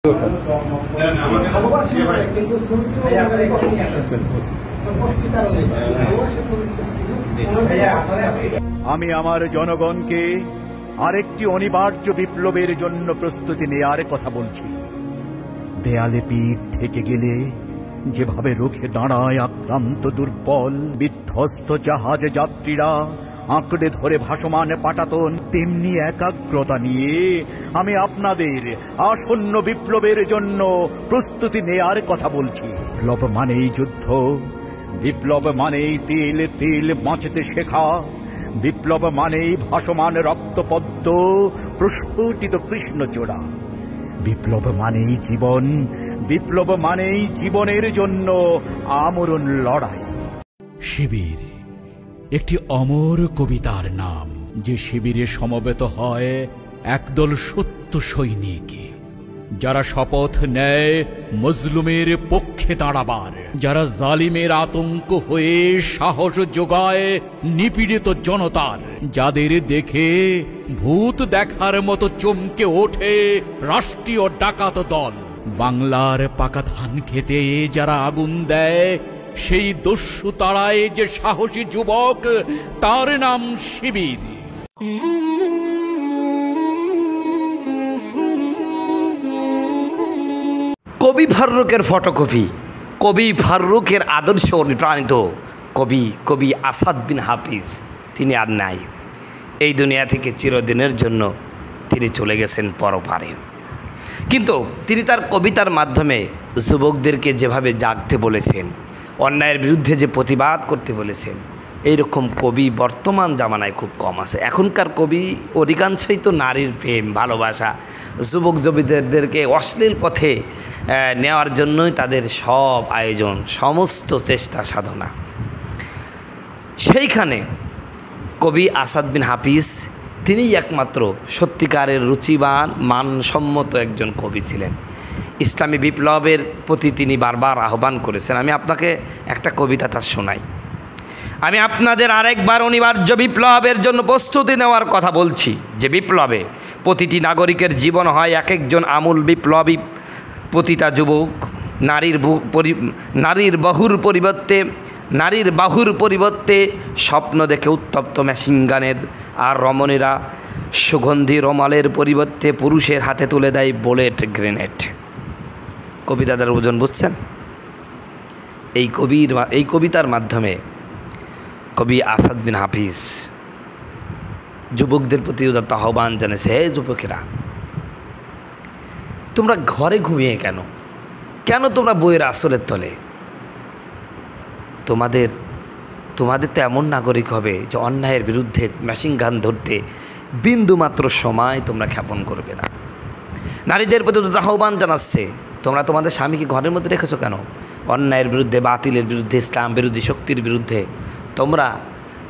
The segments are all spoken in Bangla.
আমি আমার জনগণকে আরেকটি অনিবার্য বিপ্লবের জন্য প্রস্তুতি নেয়ার কথা বলছি। দেয়ালে পিঠ ঠেকে গেলে যেভাবে রুখে দাঁড়ায় আক্রান্ত দুর্বল বিধ্বস্ত জাহাজ যাত্রীরা আঁকড়ে ধরে ভাসমান পাটাতন, তেমনি একাগ্রতা নিয়ে আমি আপনাদের আসন্ন বিপ্লবের জন্য প্রস্তুতি নেয়ার কথা বলছি। বিপ্লব মানেই যুদ্ধ, বিপ্লব মানেই তিল তিল বাঁচতে শেখা, বিপ্লব মানেই ভাসমান রক্তপদ্ম প্রস্ফুটিত কৃষ্ণচূড়া, বিপ্লব মানেই জীবন, বিপ্লব মানেই জীবনের জন্য আমরণ লড়াই। শিবির একটি অমর কবিতার নাম, যে শিবিরে সমবেত হয় একদল সত্য সৈনিক, যারা শপথ নেয় মজলুমের পক্ষে দাঁড়াবার, যারা জালিমের আতঙ্ক হয়ে সাহস যোগায় নিপীড়িত জনতার, যাদের দেখে ভূত দেখার মতো চমকে ওঠে রাষ্ট্রীয় ডাকাত দল। বাংলার পাকা ধান খেতে যারা আগুন দেয় সেই দস্যু তাড়ায় যে সাহসী যুবক, তার নাম শিবির। কবি ফারুকের ফটোকপি, কবি ফারুকের আদর্শ অনুপ্রাণিত কবি আসাদ বিন হাফিজ তিনি আর নাই। এই দুনিয়া থেকে চিরদিনের জন্য তিনি চলে গেছেন পরপারে। কিন্তু তিনি তার কবিতার মাধ্যমে যুবকদেরকে যেভাবে জাগতে বলেছেন, অন্যায়ের বিরুদ্ধে যে প্রতিবাদ করতে বলেছেন, এইরকম কবি বর্তমান জামানায় খুব কম আছে। এখনকার কবি অধিকাংশই তো নারীর প্রেম ভালোবাসা, যুবক যুবতীদেরকে অশ্লীল পথে নেওয়ার জন্যই তাদের সব আয়োজন, সমস্ত চেষ্টা সাধনা। সেইখানে কবি আসাদ বিন হাফিজ তিনিই একমাত্র সত্যিকারের রুচিবান মানসম্মত একজন কবি ছিলেন। ইসলামী বিপ্লবের প্রতি তিনি বারবার আহ্বান করেছেন। আমি আপনাকে একটা কবিতা তার শোনাই। আমি আপনাদের আরেকবার অনিবার্য বিপ্লবের জন্য প্রস্তুতি নেওয়ার কথা বলছি, যে বিপ্লবে প্রতিটি নাগরিকের জীবন হয় এক একজন আমূল বিপ্লবী। প্রতিটা যুবক নারীর বাহুর পরিবর্তে স্বপ্ন দেখে উত্তপ্ত মেশিনগানের, আর রমণীরা সুগন্ধি রমালের পরিবর্তে পুরুষের হাতে তুলে দেয় বুলেট গ্রেনেড। কবিতাটার ওজন বুঝছেন? এই কবিতার মাধ্যমে কবি আসাদ বিন হাফিজ যুবকদের প্রতি উদাত্ত আহ্বান জানিয়েছে, হে যুবকেরা, তোমরা ঘরে ঘুমিয়ে কেন তোমরা বইয়ের আসলের তলে? তোমাদের তো এমন নাগরিক হবে যে অন্যায়ের বিরুদ্ধে মেশিন গান ধরতে বিন্দুমাত্র সময় তোমরা ক্ষেপণ করবে না। নারীদের প্রতি আহ্বান জানাচ্ছে, তোমরা তোমাদের স্বামীকে ঘরের মধ্যে রেখেছো কেন? অন্যায়ের বিরুদ্ধে, বাতিলের বিরুদ্ধে, ইসলাম বিরোধী শক্তির বিরুদ্ধে তোমরা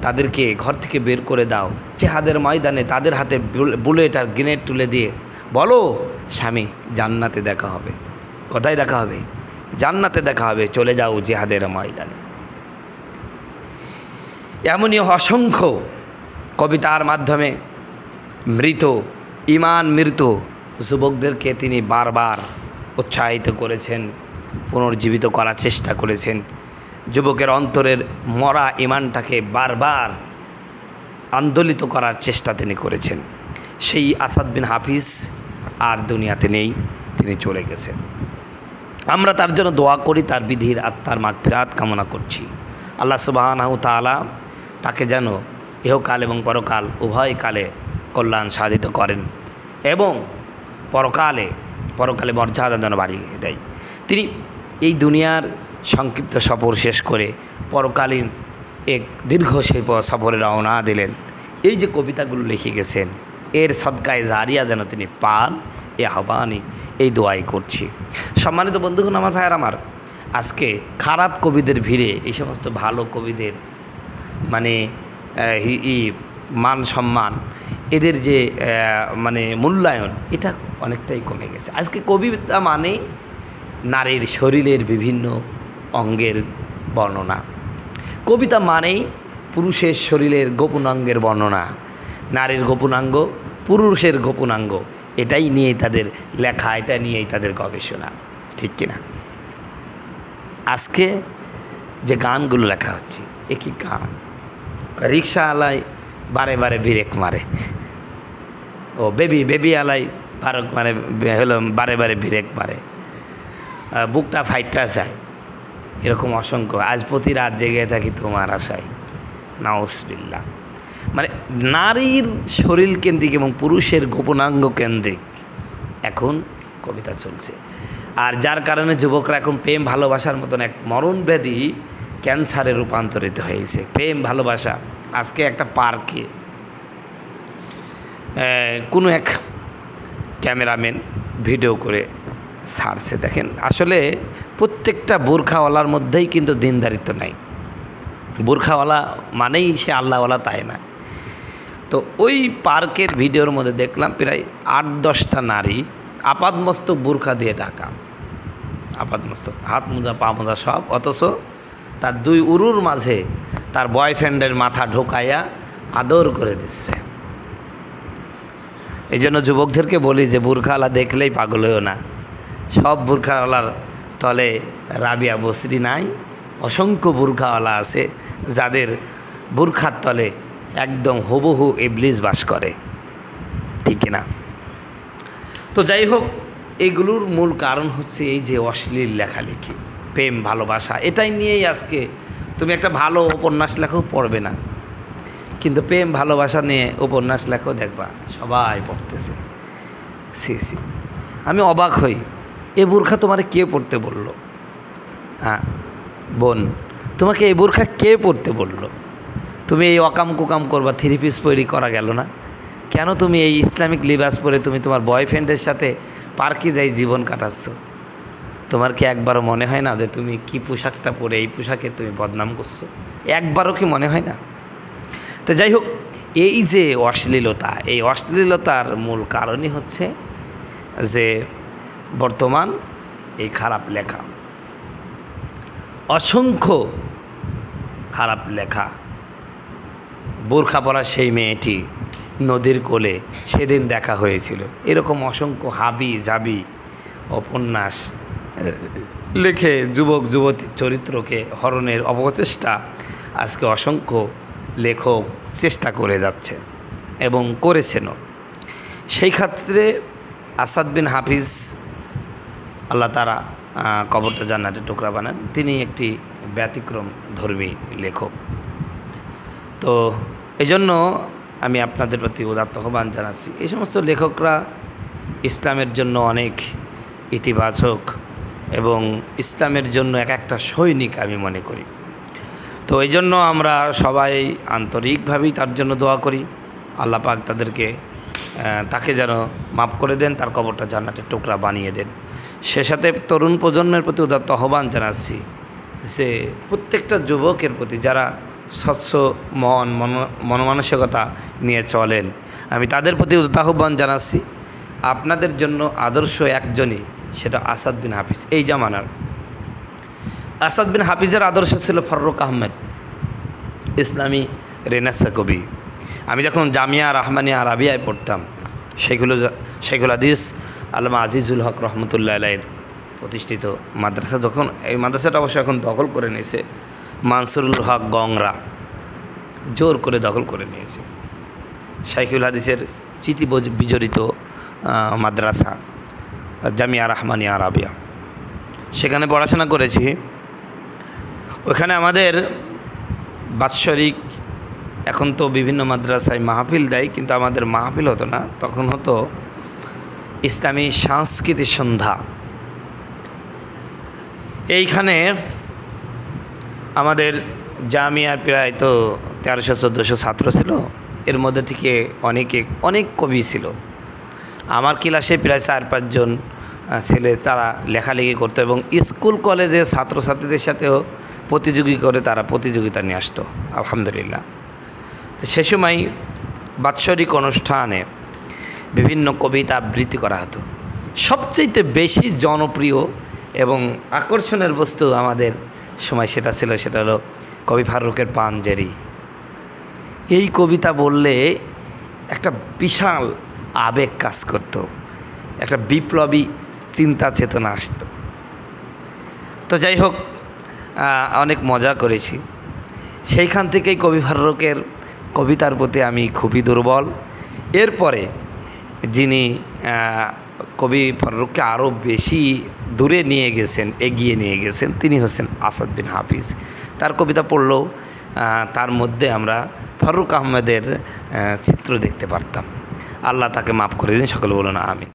তাদেরকে ঘর থেকে বের করে দাও। জিহাদের ময়দানে তাদের হাতে বুলেট আর গ্রেনেড তুলে দিয়ে বলো, স্বামী জান্নাতে দেখা হবে। কোথায় দেখা হবে? জান্নাতে দেখা হবে, চলে যাও জিহাদের ময়দানে। এমনই অসংখ্য কবিতার মাধ্যমে ইমান মৃত যুবকদেরকে তিনি বারবার উৎসাহিত করেছেন, পুনর্জীবিত করার চেষ্টা করেছেন। যুবকের অন্তরের মরা ইমানটাকে বারবার আন্দোলিত করার চেষ্টা তিনি করেছেন। সেই আসাদ বিন হাফিজ আর দুনিয়াতে নেই, তিনি চলে গেছেন। আমরা তার জন্য দোয়া করি, তার বিধির আত্মার মাগফিরাত কামনা করছি। আল্লাহ সুবহানাহু তাআলা তাকে যেন ইহকাল এবং পরকাল উভয় কালে কল্যাণ সাধিত করেন এবং পরকালে মর্যাদা যেন বাড়িয়ে দেয়। তিনি এই দুনিয়ার সংক্ষিপ্ত সফর শেষ করে পরকালীন এক দীর্ঘ সফরে রওনা দিলেন। এই যে কবিতাগুলো লিখে গেছেন, এর সদকায়ে জারিয়া যেন তিনি পান, এ আহ্বানই, এই দোয়াই করছি। সম্মানিত বন্ধুগণ, আমার ভাইয়ার আমার, আজকে খারাপ কবিদের ভিড়ে এই সমস্ত ভালো কবিদের মান সম্মান, এদের যে মূল্যায়ন, এটা অনেকটাই কমে গেছে। আজকে কবিতা মানে নারীর শরীরের বিভিন্ন অঙ্গের বর্ণনা, কবিতা মানেই পুরুষের শরীরের গোপনাঙ্গের বর্ণনা, নারীর গোপনাঙ্গ, পুরুষের গোপনাঙ্গ, এটাই নিয়েই তাদের লেখা, এটা নিয়েই তাদের গবেষণা, ঠিক কিনা? আজকে যে গানগুলো লেখা হচ্ছে, এ কি গান? রিক্সা আলাই বারে বারে ব্রেক মারে, ও বেবি আলাই মানে হলো বারে বারে ব্রেক মারে, বুকটা ফাইটটা যায়, এরকম অসংখ্য। আজ প্রতি রাত জেগে থাকি তোমার আশায়, নাউজুবিল্লাহ। মানে নারীর শরীর কেন্দ্রিক এবং পুরুষের গোপনাঙ্গ কেন্দ্রিক এখন কবিতা চলছে। আর যার কারণে যুবকরা এখন প্রেম ভালোবাসার মতন এক মরণব্যাধি ক্যান্সারে রূপান্তরিত হয়েছে। প্রেম ভালোবাসা। আজকে একটা পার্কে কোনো এক ক্যামেরাম্যান ভিডিও করে ছাড়ছে, দেখেন আসলে প্রত্যেকটা বোরখাওয়ালার মধ্যেই কিন্তু দিনদারিত্ব নাই। বোরখাওয়ালা মানেই সে আল্লাহওয়ালা তাই না। তো ওই পার্কের ভিডিওর মধ্যে দেখলাম প্রায় 8-10টা নারী আপাদমস্তক বোরখা দিয়ে ঢাকা, আপাদমস্তক, হাত মোজা পা মোজা সব, অথচ তার 2 উরুর মাঝে তার বয়ফ্রেন্ডের মাথা ঢোকাইয়া আদর করে দিচ্ছে। এই জন্য যুবকদেরকে বলি যে বোরখাওয়ালা দেখলেই পাগল হইও না। সব বোরখাওয়ালার তলে রাবিয়া বসরি নাই, অসংখ্য বোরখাওয়ালা আছে যাদের বোরখার তলে একদম হুবহু ইবলিস বাস করে, ঠিক না? তো যাই হোক, এগুলোর মূল কারণ হচ্ছে এই যে অশ্লীল লেখালেখি, প্রেম ভালোবাসা, এটাই নিয়েই আজকে তুমি একটা ভালো উপন্যাস লেখাও পড়বে না, কিন্তু প্রেম ভালোবাসা নিয়ে উপন্যাস লেখাও দেখবা সবাই পড়তেছে। সি আমি অবাক হই, এ বোরখা তোমার কে পড়তে বলল? হ্যাঁ বোন, তোমাকে এই বোরখা কে পড়তে বলল? তুমি এই অকাম কুকাম করবা, 3 পিস তৈরি করা গেল না? কেন তুমি এই ইসলামিক লিবাস পরে তুমি তোমার বয়ফ্রেন্ডের সাথে পার্কে যাই জীবন কাটাচ্ছ? তোমার কি একবারও মনে হয় না যে তুমি কি পোশাকটা পরে এই পোশাকে তুমি বদনাম করছো? একবারও কি মনে হয় না? তো যাই হোক, এই যে অশ্লীলতা, এই অশ্লীলতার মূল কারণই হচ্ছে যে বর্তমান এই খারাপ লেখা, অসংখ্য খারাপ লেখা। বোরখা পরা সেই মেয়েটি নদীর কোলে সেদিন দেখা হয়েছিল, এরকম অসংখ্য হাবি জাবি উপন্যাস লিখে যুবক যুবতীর চরিত্রকে হরণের অপচেষ্টা আজকে অসংখ্য লেখক চেষ্টা করে যাচ্ছে এবং করেছেনও। সেই ক্ষেত্রে আসাদ বিন হাফিজ, আল্লাহ তারা কবরটা জান্নাতের টুকরা বানান, তিনি একটি ব্যতিক্রম ধর্মী লেখক। তো এজন্য আমি আপনাদের প্রতি উদাত্ত আহ্বান জানাচ্ছি, এই সমস্ত লেখকরা ইসলামের জন্য অনেক ইতিবাচক এবং ইসলামের জন্য এক একটা সৈনিক আমি মনে করি। তো এই জন্য আমরা সবাই আন্তরিকভাবেই তার জন্য দোয়া করি, আল্লাহ পাক তাকে যেন মাফ করে দেন, তার কবরটা জান্নাতের টুকরা বানিয়ে দেন। সে সাথে তরুণ প্রজন্মের প্রতি উদাত্ত আহ্বান জানাচ্ছি যে প্রত্যেকটা যুবকের প্রতি যারা স্বচ্ছ মনমানসিকতা নিয়ে চলেন, আমি তাদের প্রতি উদাত্ত আহ্বান জানাচ্ছি, আপনাদের জন্য আদর্শ একজনই, সেটা আসাদ বিন হাফিজ। এই জামানার আসাদ বিন হাফিজের আদর্শ ছিল ফররুক আহমেদ, ইসলামী রেনেসাঁ কবি। আমি যখন জামিয়া রাহমানিয়া আরাবিয়ায় পড়তাম, শেখুল হাদিস আল্লামা আজিজুল হক রহমতুল্লাহ আলাইহির প্রতিষ্ঠিত মাদ্রাসা, যখন এই মাদ্রাসাটা অবশ্য এখন দখল করে নিয়েছে মানসুরুল হক গংরা, জোর করে দখল করে নিয়েছে। শেখুল হাদিসের স্মৃতি বিজড়িত মাদ্রাসা জামিয়া রাহমানিয়া আরাবিয়া, সেখানে পড়াশোনা করেছি। ওখানে আমাদের বাৎসরিক, এখন তো বিভিন্ন মাদ্রাসায় মাহফিল দেয়, কিন্তু আমাদের মাহফিল হতো না, তখন হতো ইসলামী সংস্কৃতি সন্ধ্যা। এইখানে আমাদের জামিয়ার প্রায় তো 1300-1400 ছাত্র ছিল, এর মধ্যে থেকে অনেক কবি ছিল। আমার ক্লাসে প্রায় 4-5 জন ছেলে তারা লেখালেখি করতো এবং স্কুল কলেজে ছাত্রছাত্রীদের সাথেও প্রতিযোগী করে তারা প্রতিযোগিতা নিয়ে আসতো, আলহামদুলিল্লাহ। তো সে সময় বাৎসরিক অনুষ্ঠানে বিভিন্ন কবিতা আবৃত্তি করা হতো। সবচেয়ে বেশি জনপ্রিয় এবং আকর্ষণের বস্তু আমাদের সময় সেটা হলো কবি ফারুকের পাঞ্জেরি। এই কবিতা বললে একটা বিশাল আবেগ কাজ করত। একটা বিপ্লবী চিন্তা চেতনা আসতো। তো যাই হোক, অনেক মজা করেছি। সেইখান থেকেই কবি ফারুকের কবিতার প্রতি আমি খুবই দুর্বল। এরপরে যিনি কবি ফারুককে আরও বেশি দূরে নিয়ে গেছেন, এগিয়ে নিয়ে গেছেন, তিনি হচ্ছেন আসাদ বিন হাফিজ। তার কবিতা পড়লেও তার মধ্যে আমরা ফারুক আহমেদের চিত্র দেখতে পারতাম। আল্লাহ তাকে মাফ করে দিন, সকলে বলুন আমিন।